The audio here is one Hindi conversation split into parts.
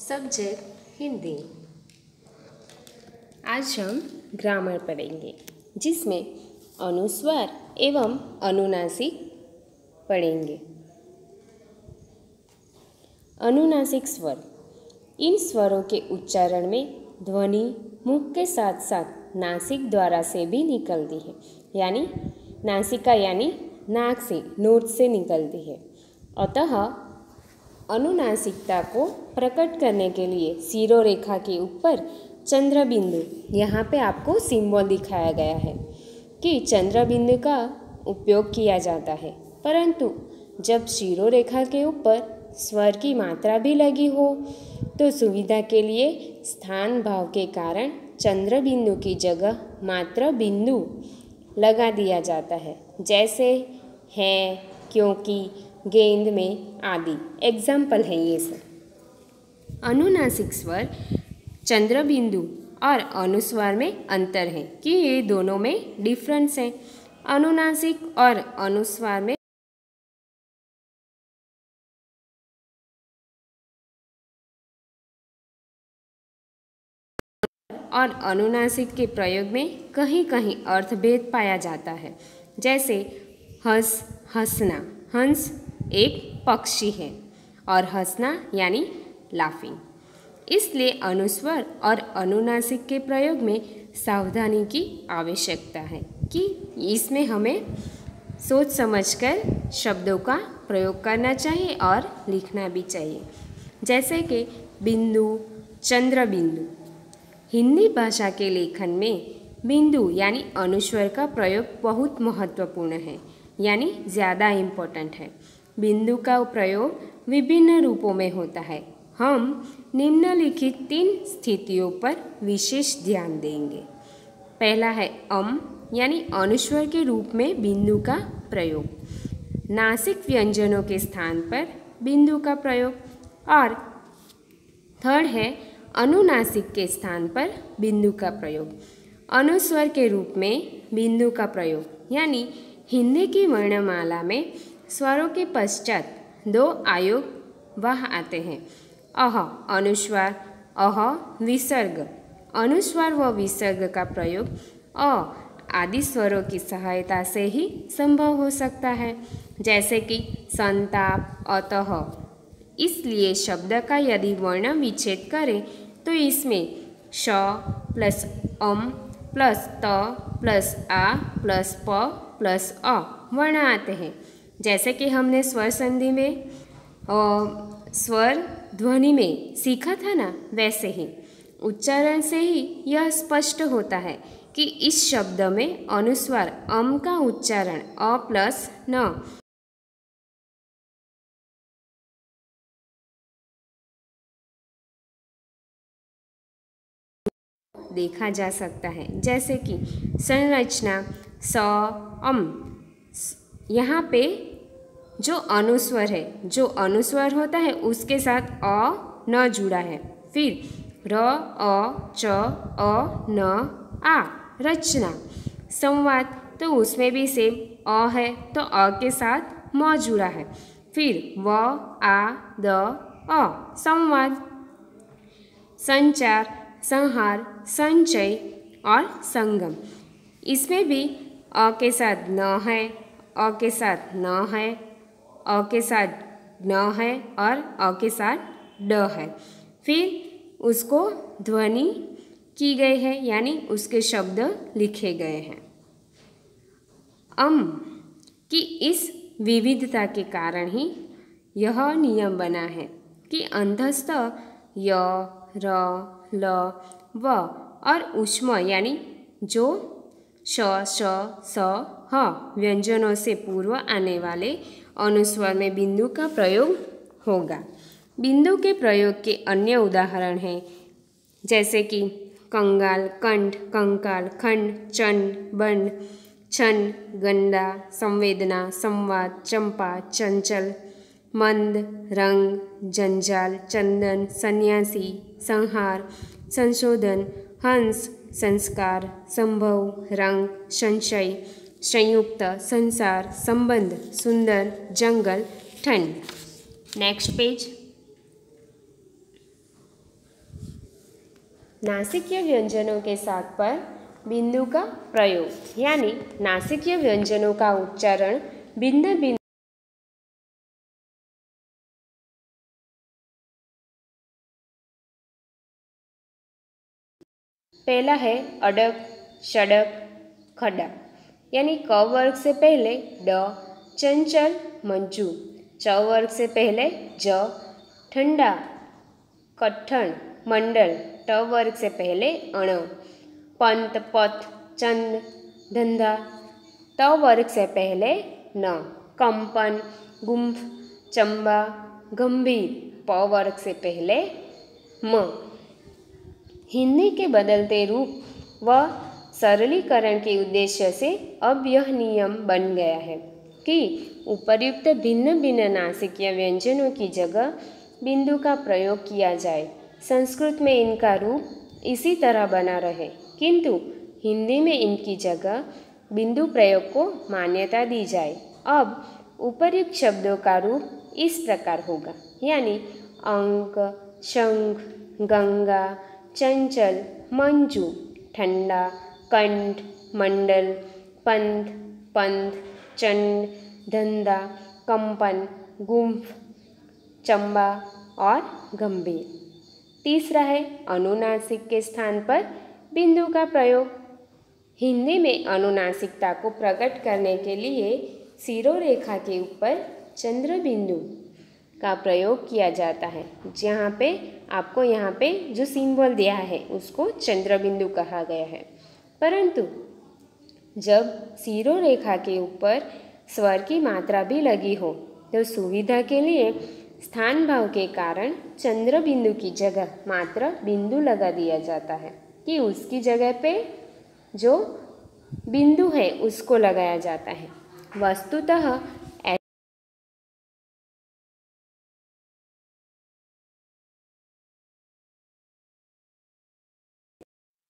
सब्जेक्ट हिंदी। आज हम ग्रामर पढ़ेंगे जिसमें अनुस्वार एवं अनुनासिक पढ़ेंगे। अनुनासिक स्वर, इन स्वरों के उच्चारण में ध्वनि मुख के साथ साथ नासिक द्वारा से भी निकलती है, यानी नासिका यानी नाक से, नोट से निकलती है। अतः अनुनासिकता को प्रकट करने के लिए शिरोरेखा के ऊपर चंद्र बिंदु, यहाँ पे आपको सिंबल दिखाया गया है कि चंद्र बिंदु का उपयोग किया जाता है, परंतु जब शिरोरेखा के ऊपर स्वर की मात्रा भी लगी हो तो सुविधा के लिए स्थान भाव के कारण चंद्र बिंदु की जगह मात्र बिंदु लगा दिया जाता है, जैसे है, क्योंकि, गेंद में आदि एग्जाम्पल है ये सब। अनुनासिक स्वर चंद्र बिंदु और अनुस्वार में अंतर है कि ये दोनों में डिफरेंस है। अनुनासिक और अनुस्वार में और अनुनासिक के प्रयोग में कहीं कहीं अर्थभेद पाया जाता है, जैसे हंस, हंसना। हंस एक पक्षी है और हंसना यानी लाफिंग। इसलिए अनुस्वर और अनुनासिक के प्रयोग में सावधानी की आवश्यकता है कि इसमें हमें सोच समझकर शब्दों का प्रयोग करना चाहिए और लिखना भी चाहिए। जैसे कि बिंदु, चंद्र बिंदु। हिंदी भाषा के लेखन में बिंदु यानी अनुस्वर का प्रयोग बहुत महत्वपूर्ण है, यानी ज़्यादा इम्पोर्टेंट है। बिंदु का प्रयोग विभिन्न रूपों में होता है। हम निम्नलिखित 3 स्थितियों पर विशेष ध्यान देंगे। पहला है यानी अनुस्वर के रूप में बिंदु का प्रयोग, नासिक व्यंजनों के स्थान पर बिंदु का प्रयोग, और थर्ड है अनुनासिक के स्थान पर बिंदु का प्रयोग। अनुस्वर के रूप में बिंदु का प्रयोग, यानी हिंदी की वर्णमाला में स्वरों के पश्चात 2 आयोग वह आते हैं, अह अनुस्वार, अह विसर्ग। अनुस्वार व विसर्ग का प्रयोग अ आदि स्वरों की सहायता से ही संभव हो सकता है, जैसे कि संताप, अतः। इसलिए शब्द का यदि वर्ण विच्छेद करें तो इसमें श प्लस प्लस त प्लस आ प्लस प प्लस अ वर्ण आते हैं, जैसे कि हमने स्वर संधि में स्वर ध्वनि में सीखा था ना, वैसे ही उच्चारण से ही यह स्पष्ट होता है कि इस शब्द में अनुस्वार का उच्चारण अ प्लस न देखा जा सकता है, जैसे कि संरचना स यहाँ पे जो अनुस्वर है, जो अनुस्वर होता है उसके साथ अ न जुड़ा है। फिर र अ च अ न आ रचना। संवाद, तो उसमें भी सेम अ है तो अ के साथ म जुड़ा है। फिर व आ द अ संवाद। संचार, संहार, संचय और संगम, इसमें भी अ के साथ न है, अ के साथ न है, अ के साथ न है और अ के साथ ड है। फिर उसको ध्वनि की गई है, यानी उसके शब्द लिखे गए हैं। की इस विविधता के कारण ही यह नियम बना है कि अंतस्थ य, र, ल, व और ऊष्म यानी जो श, श, स, ह व्यंजनों से पूर्व आने वाले अनुस्वर में बिंदु का प्रयोग होगा। बिंदु के प्रयोग के अन्य उदाहरण हैं, जैसे कि कंगाल, कंठ, कंकाल, खंड, चंड, बंड, छन, गंडा, संवेदना, संवाद, चंपा, चंचल, मंद, रंग, जंजाल, चंदन, सन्यासी, संहार, संशोधन, हंस, संस्कार, संभव, रंग, संशय, संयुक्त, संसार, संबंध, सुंदर, जंगल, ठंड। Next page. नासिकीय व्यंजनों के साथ पर बिंदु का प्रयोग, यानी नासिकीय व्यंजनों का उच्चारण भिन्न भिन्न पहला है अडक, षडक, खडा, यानी क वर्ग से पहले ड, चंचल, मंजू, च वर्ग से पहले ज, ठंडा, कट्ठण, मंडल, ट वर्ग से पहले अण, पंत, पथ, चंद, धंधा, त वर्ग से पहले न, कंपन, गुंफ, चंबा, गंभीर, प वर्ग से पहले म। हिंदी के बदलते रूप व सरलीकरण के उद्देश्य से अब यह नियम बन गया है कि उपर्युक्त भिन्न भिन्न नासिकीय व्यंजनों की जगह बिंदु का प्रयोग किया जाए। संस्कृत में इनका रूप इसी तरह बना रहे, किंतु हिंदी में इनकी जगह बिंदु प्रयोग को मान्यता दी जाए। अब उपर्युक्त शब्दों का रूप इस प्रकार होगा, यानी अंक, शंख, गंगा, चंचल, मंजू, ठंडा, कंठ, मंडल, पंथ, पंथ, चंड, धंधा, कंपन, गुंफ, चंबा और गंभीर। तीसरा है अनुनासिक के स्थान पर बिंदु का प्रयोग। हिंदी में अनुनासिकता को प्रकट करने के लिए शिरोरेखा के ऊपर चंद्र बिंदु का प्रयोग किया जाता है। जहाँ पे आपको यहाँ पे जो सिंबल दिया है उसको चंद्र बिंदु कहा गया है। परंतु जब शिरोरेखा के ऊपर स्वर की मात्रा भी लगी हो तो सुविधा के लिए स्थान भाव के कारण चंद्र बिंदु की जगह मात्र बिंदु लगा दिया जाता है कि उसकी जगह पे जो बिंदु है उसको लगाया जाता है। वस्तुतः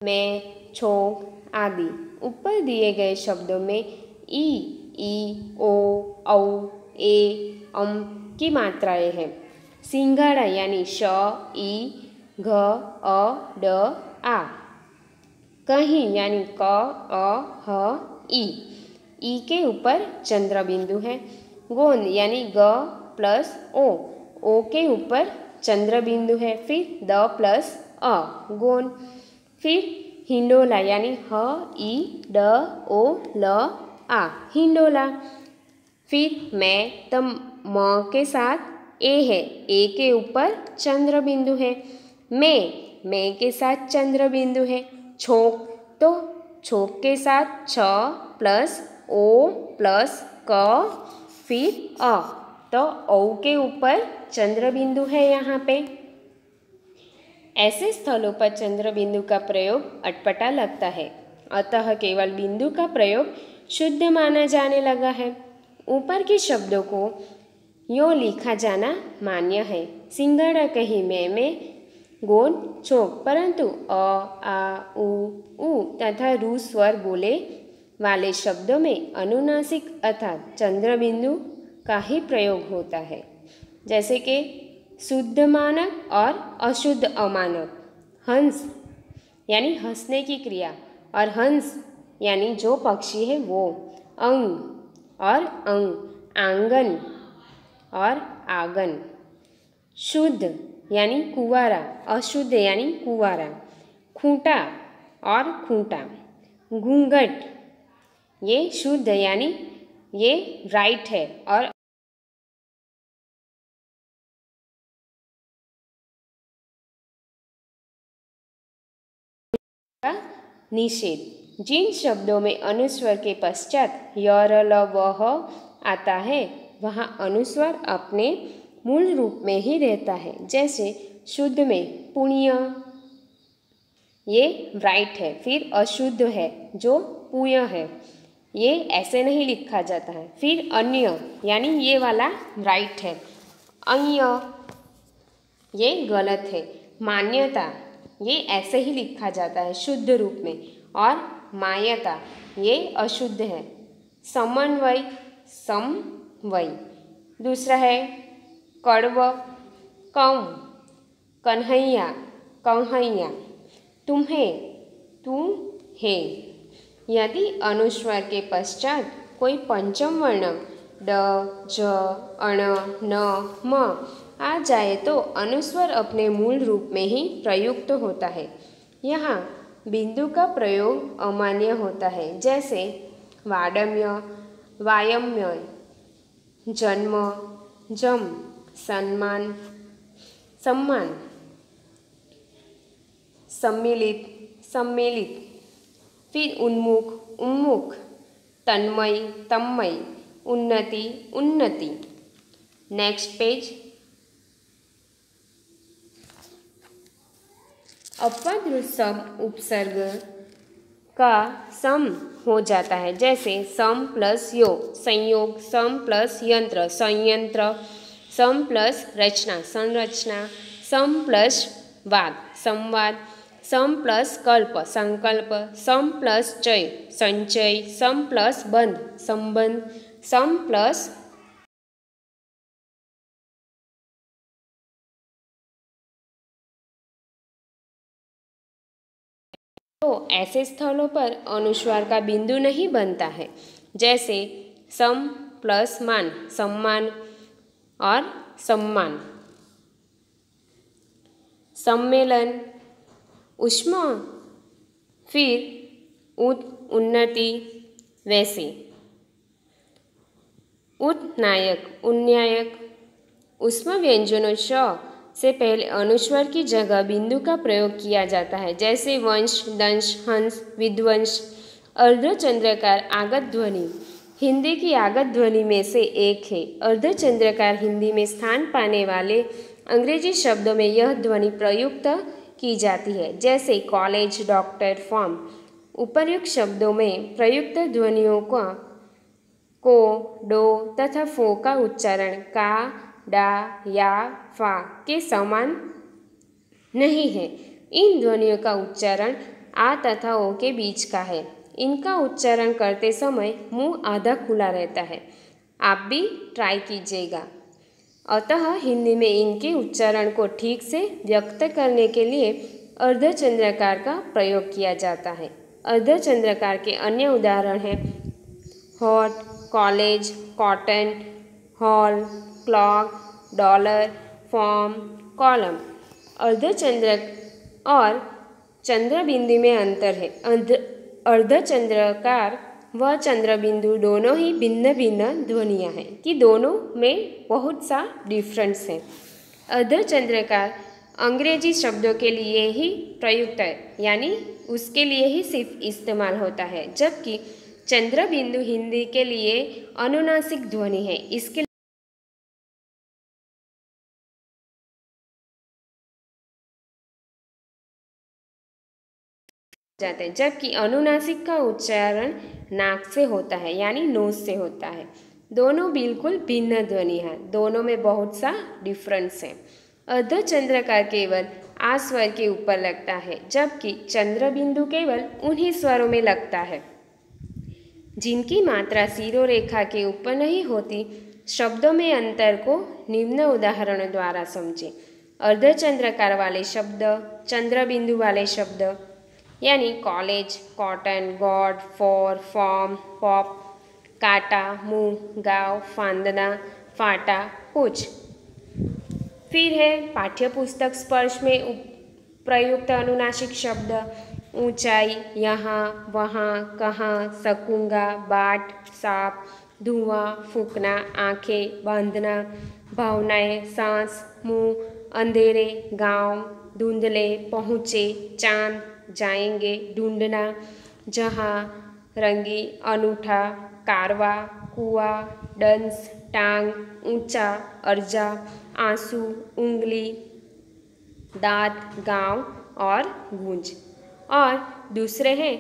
में, छोक आदि ऊपर दिए गए शब्दों में ई, ओ, औ, ए, की मात्राएं हैं। सिंगाड़ा यानी श, ई, घ, अ, ड, आ। कहीं यानी क, अ, ह, ई के ऊपर चंद्र बिंदु है। गोंद यानी ग प्लस ओ के ऊपर चंद्र बिंदु है। फिर द प्लस अ, गोंद। फिर हिंडोला यानी ह, ई, ड, ओ, ल, आ, हिंडोला। फिर मैं तो म के साथ ए है, ए के ऊपर चंद्र बिंदु है। मैं के साथ चंद्र बिंदु है। छोक तो छोक के साथ छ प्लस ओ प्लस क फिर अ, तो औ के ऊपर चंद्र बिंदु है यहाँ पे। ऐसे स्थलों पर चंद्र बिंदु का प्रयोग अटपटा लगता है, अतः केवल बिंदु का प्रयोग शुद्ध माना जाने लगा है। ऊपर के शब्दों को यों लिखा जाना मान्य है। सिंगाड़ा कहीं में गोंद छोक, परंतु अ, आ, उ तथा रू स्वर बोले वाले शब्दों में अनुनासिक अर्थात चंद्र बिंदु का ही प्रयोग होता है, जैसे कि शुद्ध मानक और अशुद्ध अमानक। हंस यानी हंसने की क्रिया और हंस यानी जो पक्षी है वो। अंग और अंग, आंगन और आंगन। शुद्ध यानी कुंवारा, अशुद्ध यानी कुंवारा। खूंटा और खूंटा। घूंघट ये शुद्ध यानी ये राइट है और निषेध। जिन शब्दों में अनुस्वर के पश्चात य, र, ल, व, ह आता है वहाँ अनुस्वर अपने मूल रूप में ही रहता है। जैसे शुद्ध में पुण्य ये राइट है, फिर अशुद्ध है जो पुय है, ये ऐसे नहीं लिखा जाता है। फिर अन्य यानी ये वाला राइट है, अन्य ये गलत है। मान्यता ये ऐसे ही लिखा जाता है शुद्ध रूप में, और मायता ये अशुद्ध है। समन्वय, समवय। दूसरा है कड़व, कौ, कन्हैया, कन्हैया। तुम्हें, तू, है। यदि अनुस्वर के पश्चात कोई पंचम वर्ण ड, ज, अण, न, म आ जाए तो अनुस्वर अपने मूल रूप में ही प्रयुक्त होता है। यहाँ बिंदु का प्रयोग अमान्य होता है, जैसे वाडम्य, वायम्य, जन्म, जम, सम्मान, सम्मान, सम्मिलित, सम्मिलित, फिर उन्मुख, उन्मुख, तन्मय, तन्मय, उन्नति, उन्नति। Next page. अपवाद सम उपसर्ग का सम हो जाता है, जैसे सम प्लस योग, संयोग, सम प्लस यंत्र, संयंत्र, सम प्लस रचना, संरचना, सम प्लस वाद, संवाद, सम प्लस कल्प, संकल्प, सम प्लस चय, संचय, सम प्लस बंध, संबंध, सम प्लस तो ऐसे स्थलों पर अनुस्वार का बिंदु नहीं बनता है, जैसे सम प्लस मान, सम्मान और सम्मान, सम्मेलन, उष्मा, फिर उन्नति, वैसे, उत्नायक, उन्नायक। उष्मा व्यंजनों श से पहले अनुस्वर की जगह बिंदु का प्रयोग किया जाता है, जैसे वंश, दंश, हंस, विध्वंस। अर्धचंद्रकार आगत ध्वनि हिंदी की आगत ध्वनि में से एक है। अर्धचंद्रकार हिंदी में स्थान पाने वाले अंग्रेजी शब्दों में यह ध्वनि प्रयुक्त की जाती है, जैसे कॉलेज, डॉक्टर, फॉर्म। उपर्युक्त शब्दों में प्रयुक्त ध्वनियों का को, डो तथा फो का उच्चारण का, डा, या, फा के समान नहीं है। इन ध्वनियों का उच्चारण आ तथा ओ के बीच का है। इनका उच्चारण करते समय मुंह आधा खुला रहता है। आप भी ट्राई कीजिएगा। अतः हिंदी में इनके उच्चारण को ठीक से व्यक्त करने के लिए अर्धचंद्रकार का प्रयोग किया जाता है। अर्धचंद्रकार के अन्य उदाहरण हैं hot, college, cotton, hall, clock, dollar, form, column. अर्धचंद्र और चंद्रबिंदु में अंतर है। अर्धचंद्रकार व चंद्रबिंदु दोनों ही भिन्न भिन्न ध्वनियाँ हैं कि दोनों में बहुत सा डिफरेंस है। अर्धचंद्रकार अंग्रेजी शब्दों के लिए ही प्रयुक्त है, यानी उसके लिए ही सिर्फ इस्तेमाल होता है, जबकि चंद्रबिंदु हिंदी के लिए अनुनासिक ध्वनि है। इसके जाते हैं, जबकि अनुनासिक का उच्चारण नाक से होता है, यानी नोज से होता है। दोनों बिल्कुल भिन्न ध्वनि है, दोनों में बहुत सा डिफरेंस है। अर्धचंद्रकार केवल आ स्वर के ऊपर लगता है, जबकि चंद्रबिंदु केवल उन्हीं स्वरों में लगता है जिनकी मात्रा शिरोरेखा के ऊपर नहीं होती। शब्दों में अंतर को निम्न उदाहरणों द्वारा समझें। अर्धचंद्रकार वाले शब्द, चंद्रबिंदु वाले शब्द, यानी college, cotton, God, for, form, pop, काटा, मुंह, गाँव, फांदना, फाटा, पूछ। फिर है पाठ्यपुस्तक स्पर्श में प्रयुक्त अनुनासिक शब्द, ऊंचाई, यहाँ, वहाँ, कहाँ, सकूंगा, बाट, सांप, धुआं, फूकना, आंखें, बांधना, भावनाएं, सांस, मुंह, अंधेरे, गांव, धुंधले, पहुँचे, चांद, जाएंगे, ढूंढना, जहाँ, रंगी, अनूठा, कारवा, कुआ, डंस, टांग, ऊंचा, अर्जा, आंसू, उंगली, दांत, गांव और गूंज। और दूसरे हैं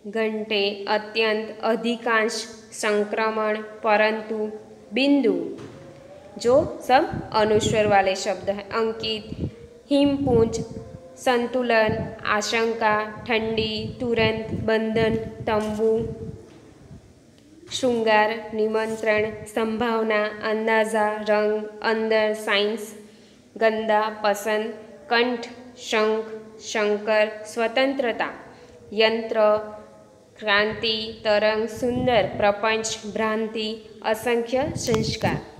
घंटे, अत्यंत, अधिकांश, संक्रमण, परंतु, बिंदु, जो सब अनुस्वर वाले शब्द हैं। अंकित, हिमपुंज, संतुलन, आशंका, ठंडी, तुरंत, बंधन, तंबू, श्रृंगार, निमंत्रण, संभावना, अंदाजा, रंग, अंदर, साइंस, गंदा, पसंद, कंठ, शंख, शंकर स्वतंत्रता, यंत्र क्रांति, तरंग सुंदर, प्रपंच भ्रांति, असंख्य संस्कार।